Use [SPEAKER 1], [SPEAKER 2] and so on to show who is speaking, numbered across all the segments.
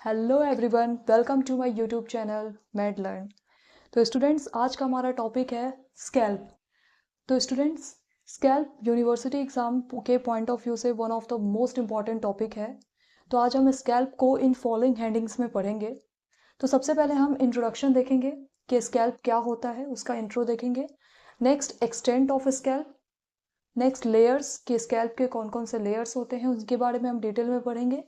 [SPEAKER 1] Hello everyone, welcome to my YouTube channel mad learn. तो students, आज का हमारा टॉपिक है स्कैल्प। तो स्टूडेंट्स, स्कैल्प यूनिवर्सिटी एग्जाम के पॉइंट ऑफ व्यू से one of the most important topic है। तो आज हम स्कैल्प को इन फॉलोइंग हेडिंग्स में पढ़ेंगे। तो सबसे पहले हम इंट्रोडक्शन देखेंगे कि स्कैल्प क्या होता है, उसका इंट्रो देखेंगे। Next, extent of scalp. Next, layers, कि स्कैल्प के कौन कौन से लेयर्स होते हैं उसके बारे में हम डिटेल में पढ़ेंगे।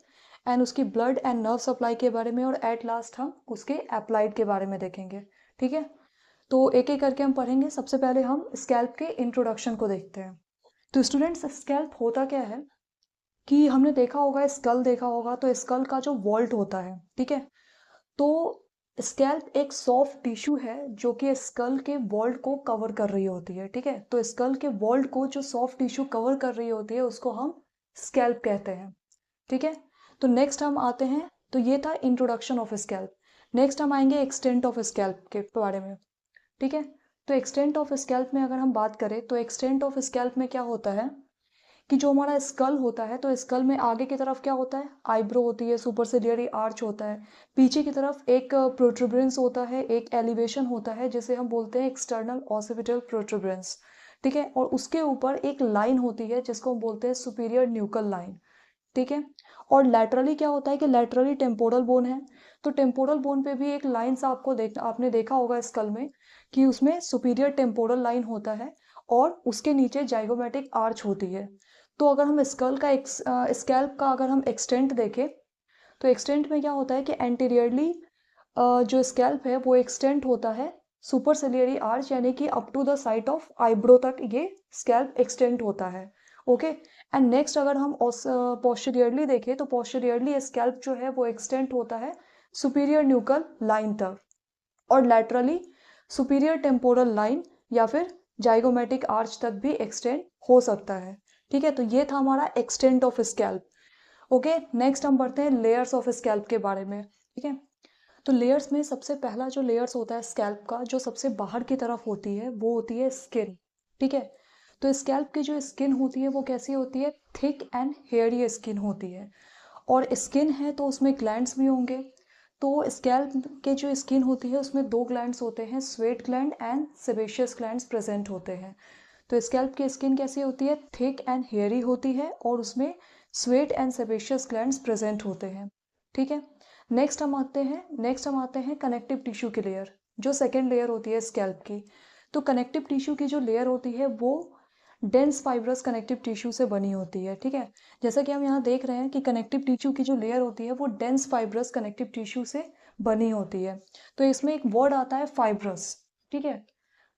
[SPEAKER 1] एंड उसकी ब्लड एंड नर्व सप्लाई के बारे में, और एट लास्ट हम उसके अप्लाइड के बारे में देखेंगे। ठीक है, तो एक एक करके हम पढ़ेंगे। सबसे पहले हम स्कैल्प के इंट्रोडक्शन को देखते हैं। तो स्टूडेंट्स, स्कैल्प होता क्या है कि हमने देखा होगा, स्कल देखा होगा, तो स्कल का जो वॉल्ट होता है, ठीक है, तो स्कैल्प एक सॉफ्ट टिश्यू है जो कि स्कल के वॉल्ट को कवर कर रही होती है। ठीक है, तो स्कल के वॉल्ट को जो सॉफ्ट टिश्यू कवर कर रही होती है उसको हम स्कैल्प कहते हैं। ठीक है, तो नेक्स्ट हम आते हैं। तो ये था इंट्रोडक्शन ऑफ स्कैल्प। नेक्स्ट हम आएंगे एक्सटेंट ऑफ स्कैल्प के बारे में। ठीक है, तो एक्सटेंट ऑफ स्कैल्प में अगर हम बात करें तो एक्सटेंट ऑफ स्कैल्प में क्या होता है कि जो हमारा स्कल होता है, तो स्कल में आगे की तरफ क्या होता है, आईब्रो होती है, सुपरसिलियरी आर्च होता है। पीछे की तरफ एक प्रोट्रूबरेंस होता है, एक एलिवेशन होता है जिसे हम बोलते हैं एक्सटर्नल ऑसिपिटल प्रोट्रूबरेंस। ठीक है, और उसके ऊपर एक लाइन होती है जिसको हम बोलते हैं सुपीरियर न्यूकल लाइन। ठीक है, और लैटरली क्या होता है कि लैटरली टेम्पोरल बोन है। तो टेम्पोरल बोन पे भी एक लाइन सा आपने देखा होगा स्कल में कि उसमें सुपीरियर टेम्पोरल लाइन होता है और उसके नीचे जाइगोमेटिक आर्च होती है। तो अगर हम स्कल का स्कैल्प का अगर हम एक्सटेंट देखें तो एक्सटेंट में क्या होता है कि एंटीरियरली जो स्कैल्प है वो एक्सटेंट होता है सुपरसिलियरी आर्च, यानी कि up to the site of eyebrow तक ये स्कैल्प एक्सटेंट होता है। ओके, एंड नेक्स्ट अगर हम पोस्टीरियरली देखें तो पोस्टीरियरली स्कैल्प जो है वो एक्सटेंट होता है सुपीरियर न्यूकल लाइन तक, और लैटरली सुपीरियर टेम्पोरल लाइन या फिर जाइगोमेटिक आर्च तक भी एक्सटेंड हो सकता है। ठीक है, तो ये था हमारा extent of scalp. Okay, next हम बढ़ते हैं लेयर्स ऑफ स्कैल्प के बारे में। ठीक है, तो लेयर्स में सबसे पहला जो लेयर्स होता है स्कैल्प का, जो सबसे बाहर की तरफ होती है वो होती है स्किन। ठीक है, तो स्कैल्प की जो स्किन होती है वो कैसी होती है, थिक एंड हेयरी स्किन होती है। और स्किन है तो उसमें ग्लैंड्स भी होंगे। तो स्कैल्प के जो स्किन होती है उसमें दो ग्लैंड्स होते हैं, sweat gland and sebaceous glands present होते हैं। तो स्कैल्प की स्किन कैसी होती है, थिक एंड हेयरी होती है और उसमें sweat and sebaceous glands present होते हैं। ठीक है, नेक्स्ट हम आते हैं कनेक्टिव टिश्यू की लेयर, जो सेकेंड लेयर होती है स्कैल्प की। तो कनेक्टिव टिश्यू की जो लेयर होती है वो डेंस फाइब्रस कनेक्टिव टिश्यू से बनी होती है। ठीक है, जैसा कि हम यहाँ देख रहे हैं कि कनेक्टिव टिश्यू की जो लेयर होती है वो डेंस फाइब्रस कनेक्टिव टिश्यू से बनी होती है। तो इसमें एक वर्ड आता है फाइब्रस। ठीक है,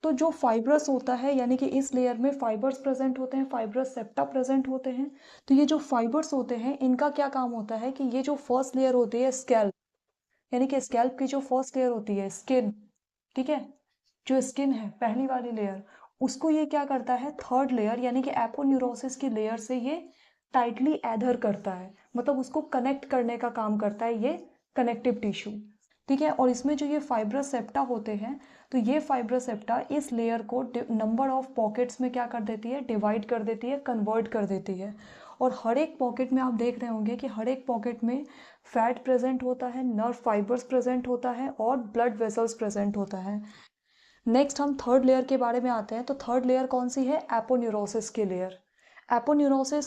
[SPEAKER 1] तो जो फाइब्रस होता है, यानी कि इस लेयर में फाइबर्स प्रेजेंट होते हैं, फाइब्रस सेप्टा प्रेजेंट होते हैं। तो ये जो फाइबर्स होते हैं इनका क्या काम होता है कि ये जो फर्स्ट लेयर होती है स्कैल्प, यानी कि स्कैल्प की जो फर्स्ट लेयर होती है स्किन, ठीक है, जो स्किन है पहली वाली लेयर, उसको ये क्या करता है, थर्ड लेयर यानी कि एपोन्यूरोसिस की लेयर से ये टाइटली एधर करता है, मतलब उसको कनेक्ट करने का काम करता है ये कनेक्टिव टिश्यू। ठीक है, और इसमें जो ये फाइब्रस सेप्टा होते हैं, तो ये फाइब्रस सेप्टा इस लेयर को नंबर ऑफ पॉकेट्स में क्या कर देती है, डिवाइड कर देती है, कन्वर्ट कर देती है। और हर एक पॉकेट में आप देख रहे होंगे कि हर एक पॉकेट में फैट प्रेजेंट होता है, नर्व फाइबर्स प्रेजेंट होता है और ब्लड वेसल्स प्रेजेंट होता है। नेक्स्ट हम थर्ड लेयर के बारे में आते हैं। तो थर्ड लेयर कौन सी है, एपोन्यूरोसिस की लेयर। एपोन्यूरोसिस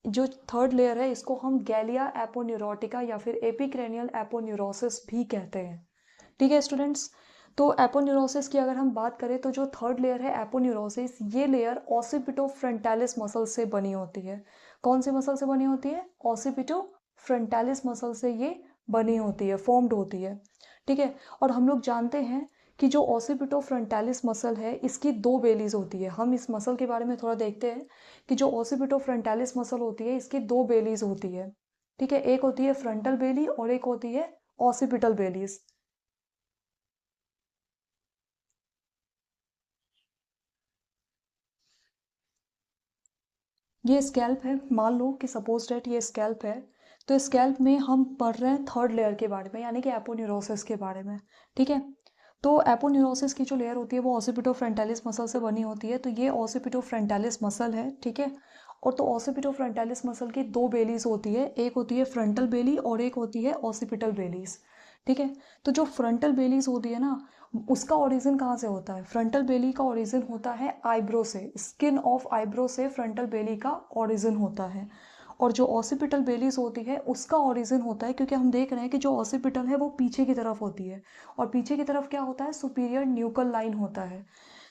[SPEAKER 1] जो थर्ड लेयर है इसको हम गैलिया एपोन्यूरोटिका या फिर एपिक्रेनियल एपोन्यूरोसिस भी कहते हैं। ठीक है स्टूडेंट्स, तो एपोन्यूरोसिस की अगर हम बात करें तो जो थर्ड लेयर है एपोन्यूरोसिस, ये लेयर ऑसिपिटो फ्रंटालिस मसल से बनी होती है। कौन सी मसल से बनी होती है, ऑसिपिटो फ्रंटालिस मसल से ये बनी होती है, फॉर्म्ड होती है। ठीक है, और हम लोग जानते हैं कि जो ऑसिपिटो फ्रंटालिस मसल है इसकी दो बेलीज होती है। हम इस मसल के बारे में थोड़ा देखते हैं कि जो ऑसिपिटो फ्रंटालिस मसल होती है इसकी दो बेलीज होती है। ठीक है, एक होती है फ्रंटल बेली और एक होती है ऑसिपिटल बेलीज। ये स्कैल्प है, मान लो कि सपोज डेट ये स्कैल्प है। तो स्कैल्प में हम पढ़ रहे हैं थर्ड लेयर के बारे में, यानी कि एपोन्यूरोसिस के बारे में। ठीक है, तो एपोन्यूरोसिस की जो लेयर होती है वो ऑसिपिटो फ्रंटालिस मसल से बनी होती है। तो ये ऑसिपिटो फ्रंटालिस मसल है। ठीक है, और तो ऑसिपिटोफ्रंटालिस मसल की दो बेलीज होती है, एक होती है फ्रंटल बेली और एक होती है ऑसिपिटल बेलीज। ठीक है, तो जो फ्रंटल बेलीज होती है ना, उसका ओरिजिन कहाँ से होता है? फ्रंटल बेली का ओरिजिन होता है आईब्रो से, स्किन ऑफ आईब्रो से फ्रंटल बेली का ओरिजिन होता है। और जो ऑसिपिटल बेलीज होती है उसका ओरिजिन होता है, क्योंकि हम देख रहे हैं कि जो ऑसिपिटल है वो पीछे की तरफ होती है, और पीछे की तरफ क्या होता है? सुपीरियर न्यूकल लाइन होता है।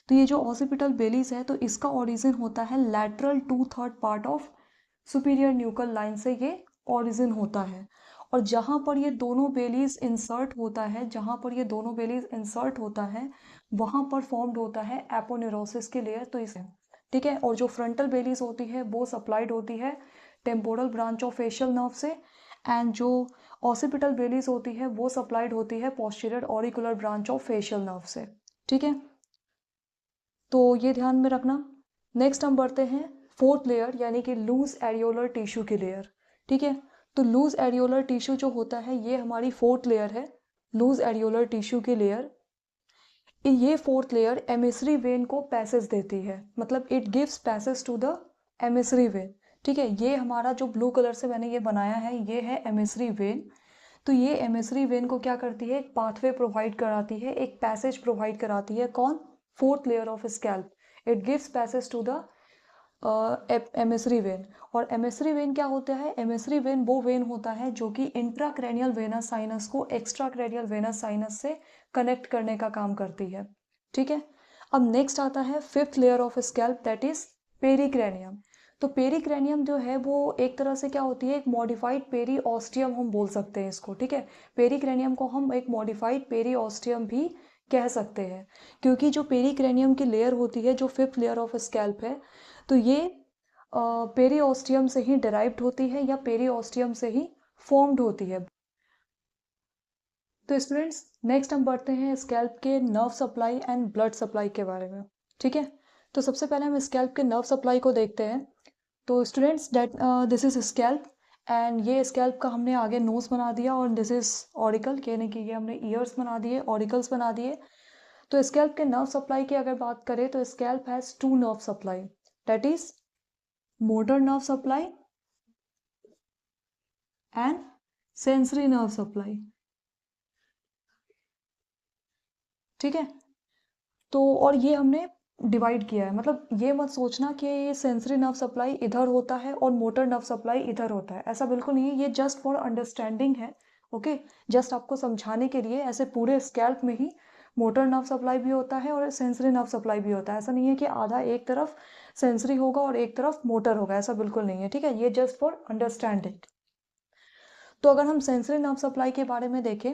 [SPEAKER 1] तो ये जो ऑसिपिटल बेलीज है, तो इसका ओरिजिन होता है lateral 2/3 part of superior nuchal line से ये ओरिजिन होता है। और जहाँ पर ये दोनों बेलीज इंसर्ट होता है, जहाँ पर ये दोनों बेलीज इंसर्ट होता है, वहाँ पर फॉर्म्ड होता है एपोनेरोसिस की लेयर। तो इसे ठीक है, और जो फ्रंटल बेलीज होती है वो सप्लाइड होती है temporal branch of facial nerve से, एंड जो ऑसिपिटल बेलीज होती है वो सप्लाइड होती है posterior auricular branch of facial nerve से। ठीक है, तो ये ध्यान में रखना। नेक्स्ट हम बढ़ते हैं फोर्थ लेयर, यानी कि लूज एरियोलर टिश्यू की लेयर। ठीक है, तो लूज एरियोलर टिश्यू जो होता है ये हमारी फोर्थ लेयर है, लूज एरियोलर टिश्यू की लेयर। ये फोर्थ लेयर एमिसरी वेन को पैसेज देती है, मतलब it gives passage to the emissary vein. ठीक है, ये हमारा जो ब्लू कलर से मैंने ये बनाया है ये है एमिसरी वेन। तो ये एमिसरी वेन को क्या करती है? एक पाथवे प्रोवाइड कराती है, एक पैसेज प्रोवाइड कराती है। कौन? Fourth layer of scalp. It gives passage to the emissary vein. और एमिसरी वेन क्या होता है? एमिसरी वेन वो वेन होता है जो कि इंट्राक्रैनियल वेनस साइनस को एक्स्ट्राक्रैनियल वेनस साइनस से कनेक्ट करने का काम करती है। ठीक है, अब नेक्स्ट आता है fifth layer of scalp, that is pericranium. तो पेरिक्रैनियम जो है वो एक तरह से क्या होती है? एक मॉडिफाइड पेरी ऑस्टियम हम बोल सकते हैं इसको। ठीक है, पेरिक्रैनियम को हम एक मॉडिफाइड पेरी ऑस्टियम भी कह सकते हैं, क्योंकि जो पेरिक्रैनियम की लेयर होती है, जो फिफ्थ लेयर ऑफ स्कैल्प है, तो ये पेरीऑस्टियम से ही डिराइव्ड होती है या पेरीऑस्टियम से ही फॉर्म्ड होती है। तो स्टूडेंट्स नेक्स्ट हम बढ़ते हैं स्कैल्प के nerve supply and blood supply के बारे में। ठीक है, तो सबसे पहले हम स्कैल्प के नर्व सप्लाई को देखते हैं। तो students that this is scalp, and ये स्कैल्प का हमने आगे नोज बना दिया, और दिस इज ऑरिकल, यानी कि ये हमने ईयर्स बना दिए, ऑरिकल्स बना दिए। तो स्कैल्प के नर्व सप्लाई की अगर बात करें तो scalp has two nerve supply, that is motor nerve supply and sensory nerve supply. ठीक है, तो और ये हमने डिवाइड किया है, मतलब ये मत सोचना कि ये सेंसरी नर्व सप्लाई इधर होता है और मोटर नर्व सप्लाई इधर होता है, ऐसा बिल्कुल नहीं है। ये जस्ट फॉर अंडरस्टैंडिंग है। ओके, जस्ट आपको समझाने के लिए। ऐसे पूरे स्कैल्प में ही मोटर नर्व सप्लाई भी होता है और सेंसरी नर्व सप्लाई भी होता है। ऐसा नहीं है कि आधा एक तरफ सेंसरी होगा और एक तरफ मोटर होगा, ऐसा बिल्कुल नहीं है। ठीक है, ये जस्ट फॉर अंडरस्टैंडिंग। तो अगर हम सेंसरी नर्व सप्लाई के बारे में देखें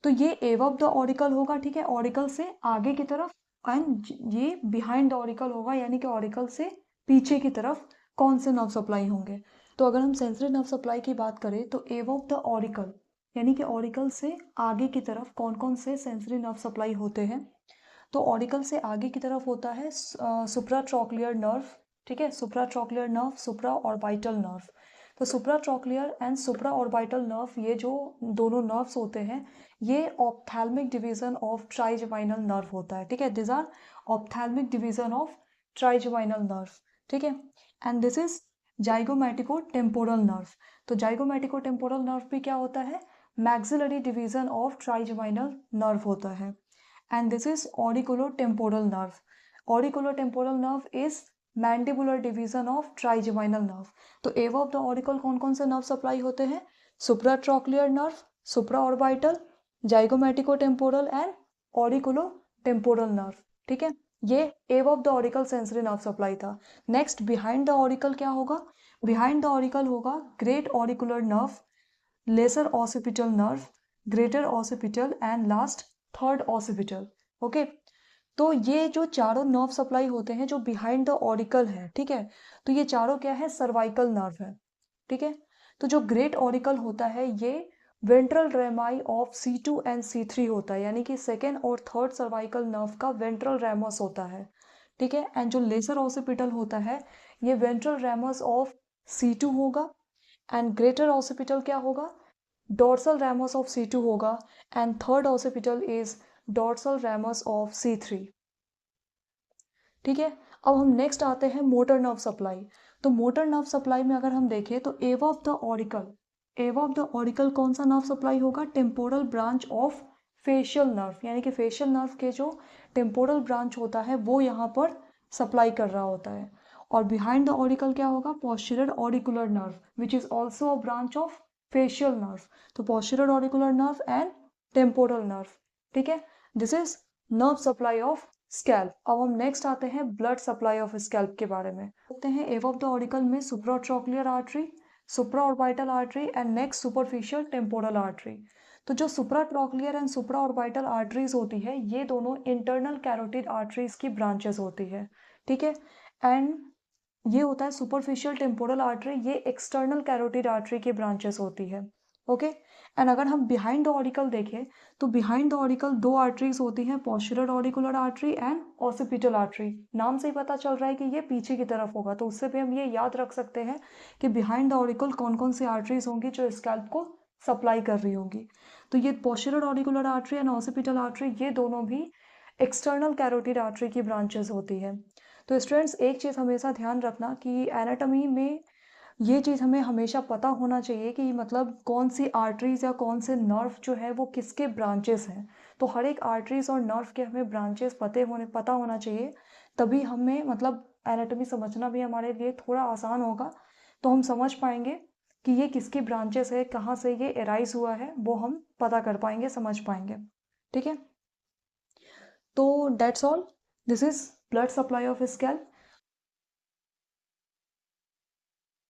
[SPEAKER 1] तो ये एबव द ऑरिकल होगा। ठीक है, ऑरिकल से आगे की तरफ, एंड ये बिहाइंड द ऑरिकल होगा, यानी कि ऑरिकल से पीछे की तरफ कौन से नर्व सप्लाई होंगे। तो अगर हम सेंसरी नर्व सप्लाई की बात करें तो एबव द ऑरिकल, यानी कि ऑरिकल से आगे की तरफ कौन कौन से सेंसरी नर्व सप्लाई होते हैं। तो ऑरिकल से आगे की तरफ होता है सुप्राट्रॉक्लियर नर्व। ठीक है, supratrochlear nerve, supra orbital nerve. तो supratrochlear and supra orbital nerve, ये जो दोनों नर्व्स होते हैं, ये ophthalmic division of trigeminal nerve होता है। ठीक है, this are ophthalmic division of trigeminal nerve. ठीक है, and this is zygomatico temporal nerve. तो जाइगोमेटिको टेम्पोरल नर्व भी क्या होता है? Maxillary division of trigeminal nerve होता है। And this is auriculotemporal nerve. Auriculotemporal nerve is mandibular division of trigeminal nerve. तो above the auricle कौन कौन से नर्व सप्लाई होते हैं? Supratrochlear nerve, supraorbital, zygomaticotemporal and auriculotemporal nerve. ठीक है, ये above the auricle sensory nerve supply था। नेक्स्ट बिहाइंड द ऑरिकल क्या होगा? बिहाइंड द ऑरिकल होगा great auricular nerve, lesser occipital nerve, greater occipital and last third occipital. Okay, तो ये जो चारों नर्व सप्लाई होते हैं जो बिहाइंड द ऑरिकल है, ठीक है, तो ये चारों क्या है? सर्वाइकल नर्व है। ठीक है, तो जो ग्रेट ऑरिकल होता है ये ventral रेमाई of C2 and C3 होता है, यानी कि सेकेंड और थर्ड सर्वाइकल नर्व का वेंट्रल रेमस होता है। ठीक है, एंड जो लेसर ऑसिपिटल होता है ये वेंट्रल रेमस ऑफ C2 होगा, एंड ग्रेटर ऑसिपिटल क्या होगा? डोर्सल रैमस ऑफ C2 होगा, and third occipital is dorsal ramus of C3। ठीक है, अब हम नेक्स्ट आते हैं मोटर नर्व सप्लाई। तो मोटर नर्व सप्लाई में अगर हम देखें तो एव ऑफ द ऑरिकल कौन सा नर्व सप्लाई होगा? Temporal branch of facial nerve, यानी कि फेशियल नर्व के जो टेम्पोरल ब्रांच होता है वो यहाँ पर सप्लाई कर रहा होता है। और बिहाइंड द ऑरिकल क्या होगा? Posterior auricular nerve which is also a branch of facial nerve. तो posterior auricular nerve and temporal nerve, ठीक है। This is nerve supply of scalp. अब हम नेक्स्ट आते हैं ब्लड सप्लाई ऑफ स्कैल्प के बारे में। देखते हैं एव ऑफ द ऑरिकल में supratrochlear artery, supraorbital artery and next superficial temporal artery. तो जो सुप्राट्रोक्लियर एंड सुप्राऑर्बिटल आर्टरीज होती है ये दोनों इंटरनल कैरोटिड आर्टरीज की ब्रांचेस होती है, ठीक है। एंड ये होता है सुपरफिशियल टेम्पोरल आर्टरी, ये एक्सटर्नल कैरोटिड आर्टरी की ब्रांचेस होती है, ओके। एंड अगर हम बिहाइंड द ऑरिकल देखें तो बिहाइंड द ऑरिकल दो आर्टरीज होती हैं, posterior auricular artery and occipital artery. नाम से ही पता चल रहा है कि ये पीछे की तरफ होगा, तो उससे भी हम ये याद रख सकते हैं कि बिहाइंड द ऑरिकल कौन कौन सी आर्टरीज होंगी जो स्कैल्प को सप्लाई कर रही होंगी। तो ये posterior auricular artery and occipital artery ये दोनों भी एक्सटर्नल कैरोटिड आर्टरी की ब्रांचेस होती है। तो स्टूडेंट्स एक चीज़ हमेशा ध्यान रखना कि एनाटॉमी में ये चीज़ हमें हमेशा पता होना चाहिए कि मतलब कौन सी आर्टरीज या कौन से नर्व जो है वो किसके ब्रांचेस हैं। तो हर एक आर्टरीज और नर्व के हमें ब्रांचेस पता होना चाहिए, तभी हमें मतलब एनाटॉमी समझना भी हमारे लिए थोड़ा आसान होगा। तो हम समझ पाएंगे कि ये किसकी ब्रांचेस है, कहाँ से ये एराइज हुआ है, वो हम पता कर पाएंगे, समझ पाएंगे, ठीक है। तो that's all, this is blood supply of scalp.